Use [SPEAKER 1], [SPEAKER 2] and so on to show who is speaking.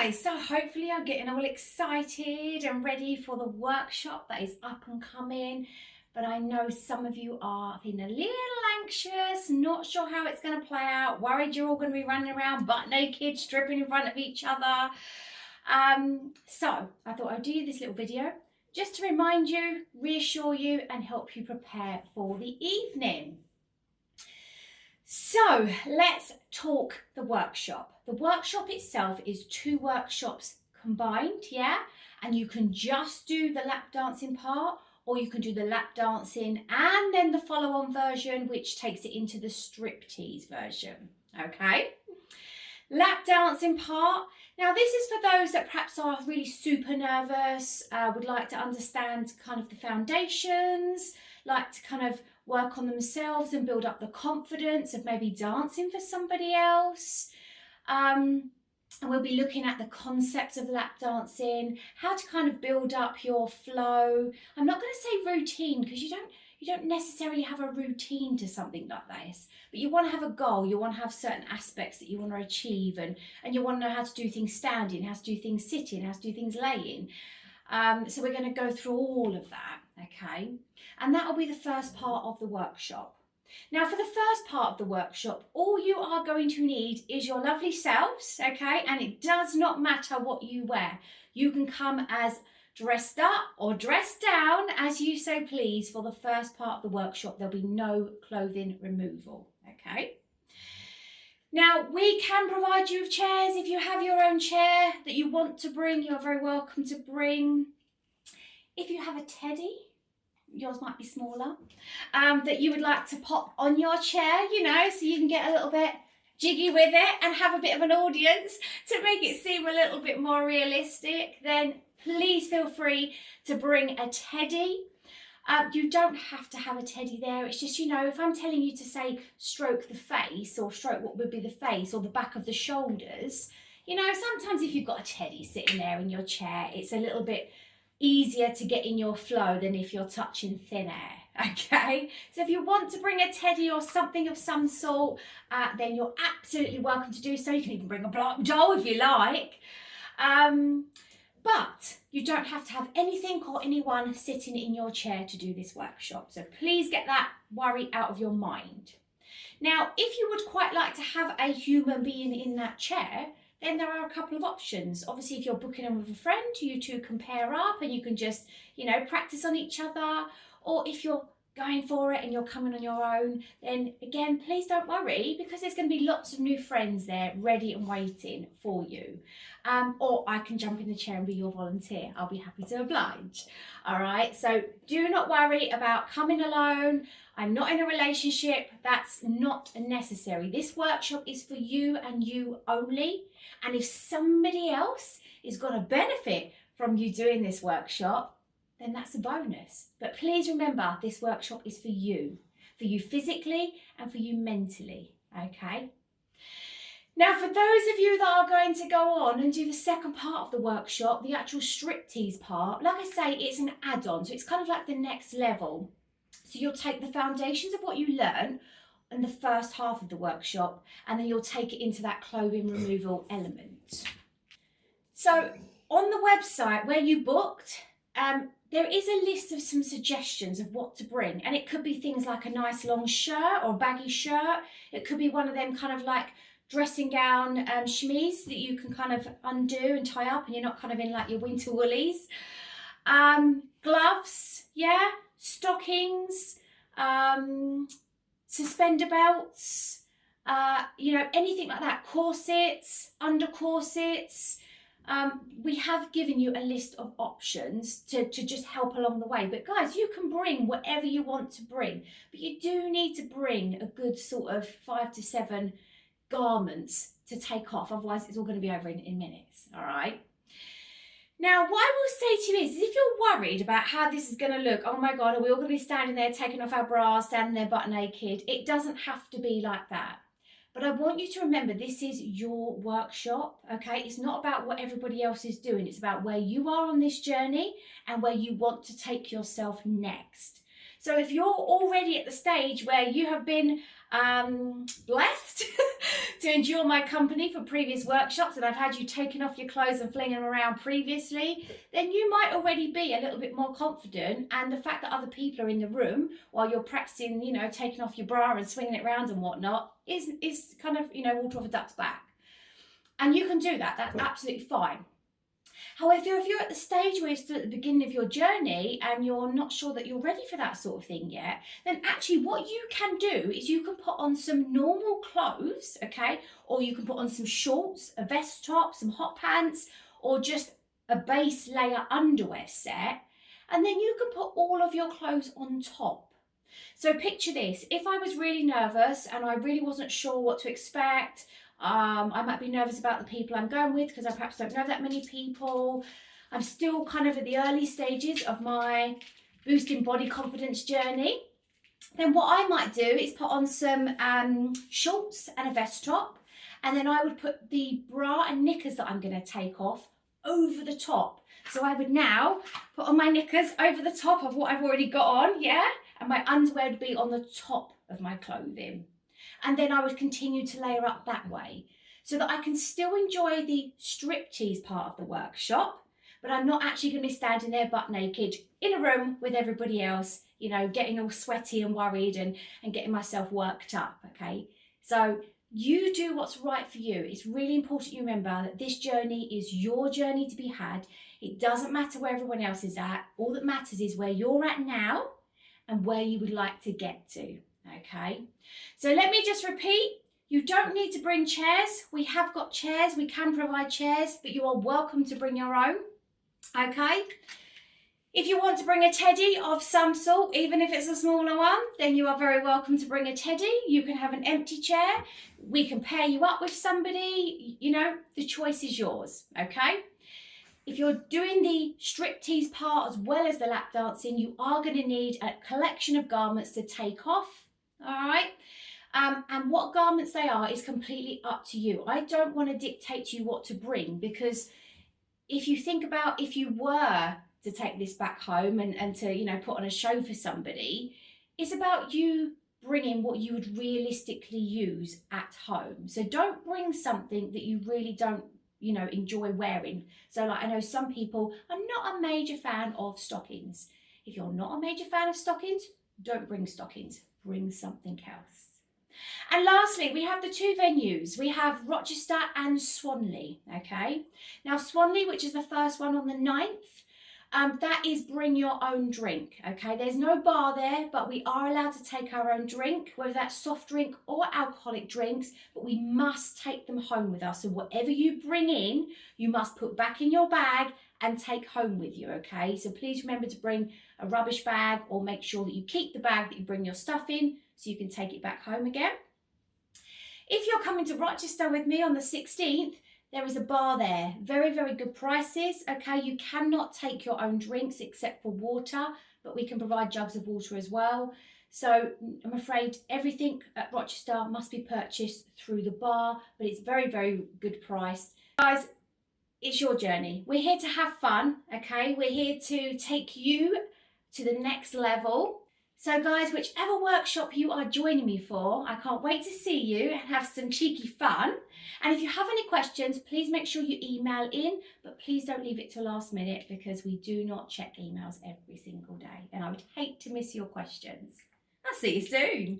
[SPEAKER 1] guys, so hopefully I'm getting all excited and ready for the workshop that is up and coming, but I know some of you are feeling a little anxious, not sure how it's going to play out, worried you're all going to be running around butt naked, stripping in front of each other. So I thought I'd do this little video just to remind you, reassure you and help you prepare for the evening. So let's talk the workshop. The workshop itself is 2 workshops combined, yeah? And you can just do the lap dancing part, or you can do the lap dancing and then the follow-on version, which takes it into the striptease version, okay? Lap dancing part. Now this is for those that perhaps are really super nervous, would like to understand kind of the foundations, like to kind of work on themselves and build up the confidence of maybe dancing for somebody else. And we'll be looking at the concepts of lap dancing, how to kind of build up your flow. I'm not going to say routine because you don't necessarily have a routine to something like this, but you want to have a goal, you want to have certain aspects that you want to achieve, and you want to know how to do things standing, how to do things sitting, how to do things laying. So we're going to go through all of that, okay? And that will be the first part of the workshop. Now for the first part of the workshop, all you are going to need is your lovely selves, okay? And it does not matter what you wear. You can come as dressed up or dressed down as you so please for the first part of the workshop. There'll be no clothing removal, okay? Now we can provide you with chairs. If you have your own chair that you want to bring, you're very welcome to bring. If you have a teddy, yours might be smaller, that you would like to pop on your chair, you know, so you can get a little bit jiggy with it and have a bit of an audience to make it seem a little bit more realistic, then please feel free to bring a teddy. You don't have to have a teddy there. It's just, you know, if I'm telling you to say stroke the face or stroke what would be the face or the back of the shoulders, you know, sometimes if you've got a teddy sitting there in your chair, it's a little bit easier to get in your flow than if you're touching thin air, okay? So if you want to bring a teddy or something of some sort, then you're absolutely welcome to do so. You can even bring a block doll if you like. But you don't have to have anything or anyone sitting in your chair to do this workshop. So please get that worry out of your mind. Now, if you would quite like to have a human being in that chair, then there are a couple of options. Obviously, if you're booking in with a friend, you two can pair up and you can just, you know, practice on each other. Or if you're going for it and you're coming on your own, then again, please don't worry because there's going to be lots of new friends there ready and waiting for you. Or I can jump in the chair and be your volunteer. I'll be happy to oblige. All right, so do not worry about coming alone. I'm not in a relationship. That's not necessary. This workshop is for you and you only. And if somebody else is going to benefit from you doing this workshop, then that's a bonus. But please remember, this workshop is for you physically and for you mentally, okay? Now, for those of you that are going to go on and do the second part of the workshop, the actual striptease part, like I say, it's an add-on, so it's kind of like the next level. So you'll take the foundations of what you learn in the first half of the workshop, and then you'll take it into that clothing removal element. So on the website where you booked, there is a list of some suggestions of what to bring, and it could be things like a nice long shirt or baggy shirt. It could be one of them kind of like dressing gown chemise that you can kind of undo and tie up and you're not kind of in like your winter woolies. Gloves, yeah, stockings, suspender belts, you know, anything like that, corsets, under corsets. We have given you a list of options to just help along the way. But guys, you can bring whatever you want to bring, but you do need to bring a good sort of 5 to 7 garments to take off. Otherwise, it's all going to be over in minutes, all right? Now, what I will say to you is if you're worried about how this is going to look, oh my God, are we all going to be standing there taking off our bras, standing there butt naked? It doesn't have to be like that. But I want you to remember this is your workshop, okay? It's not about what everybody else is doing. It's about where you are on this journey and where you want to take yourself next. So if you're already at the stage where you have been blessed to endure my company for previous workshops and I've had you taking off your clothes and flinging them around previously, then you might already be a little bit more confident, and the fact that other people are in the room while you're practicing, you know, taking off your bra and swinging it around and whatnot is kind of, you know, water off a duck's back. And you can do that, that's absolutely fine. However, if you're at the stage where you're still at the beginning of your journey and you're not sure that you're ready for that sort of thing yet, then actually what you can do is you can put on some normal clothes, okay? Or you can put on some shorts, a vest top, some hot pants, or just a base layer underwear set. And then you can put all of your clothes on top. So picture this, if I was really nervous and I really wasn't sure what to expect, I might be nervous about the people I'm going with because I perhaps don't know that many people. I'm still kind of at the early stages of my boosting body confidence journey. Then what I might do is put on some shorts and a vest top, and then I would put the bra and knickers that I'm going to take off over the top. So I would now put on my knickers over the top of what I've already got on, yeah? And my underwear would be on the top of my clothing. And then I would continue to layer up that way so that I can still enjoy the striptease part of the workshop, but I'm not actually going to be standing there butt naked in a room with everybody else, you know, getting all sweaty and worried and getting myself worked up, okay? So you do what's right for you. It's really important you remember that this journey is your journey to be had. It doesn't matter where everyone else is at. All that matters is where you're at now and where you would like to get to. Okay, so let me just repeat, you don't need to bring chairs. We have got chairs, we can provide chairs, but you are welcome to bring your own. Okay, if you want to bring a teddy of some sort, even if it's a smaller one, then you are very welcome to bring a teddy. You can have an empty chair, we can pair you up with somebody, you know, the choice is yours. Okay, if you're doing the striptease part as well as the lap dancing, you are going to need a collection of garments to take off. All right, and what garments they are is completely up to you. I don't want to dictate to you what to bring, because if you think about if you were to take this back home and to, you know, put on a show for somebody, it's about you bringing what you would realistically use at home. So don't bring something that you really don't, you know, enjoy wearing. So like I know some people are not a major fan of stockings. If you're not a major fan of stockings, don't bring stockings. Bring something else. And lastly, we have the two venues. We have Rochester and Swanley, okay? Now Swanley, which is the first one on the 9th, that is bring your own drink, okay? There's no bar there, but we are allowed to take our own drink, whether that's soft drink or alcoholic drinks, but we must take them home with us. So whatever you bring in, you must put back in your bag and take home with you, okay? So please remember to bring a rubbish bag, or make sure that you keep the bag that you bring your stuff in so you can take it back home again. If you're coming to Rochester with me on the 16th, there is a bar there. Very, very good prices, okay? You cannot take your own drinks except for water, but we can provide jugs of water as well. So I'm afraid everything at Rochester must be purchased through the bar, but it's very, very good price. Guys, it's your journey. We're here to have fun, okay? We're here to take you to the next level. So guys, whichever workshop you are joining me for, I can't wait to see you and have some cheeky fun. And if you have any questions, please make sure you email in, but please don't leave it till last minute, because we do not check emails every single day and I would hate to miss your questions. I'll see you soon.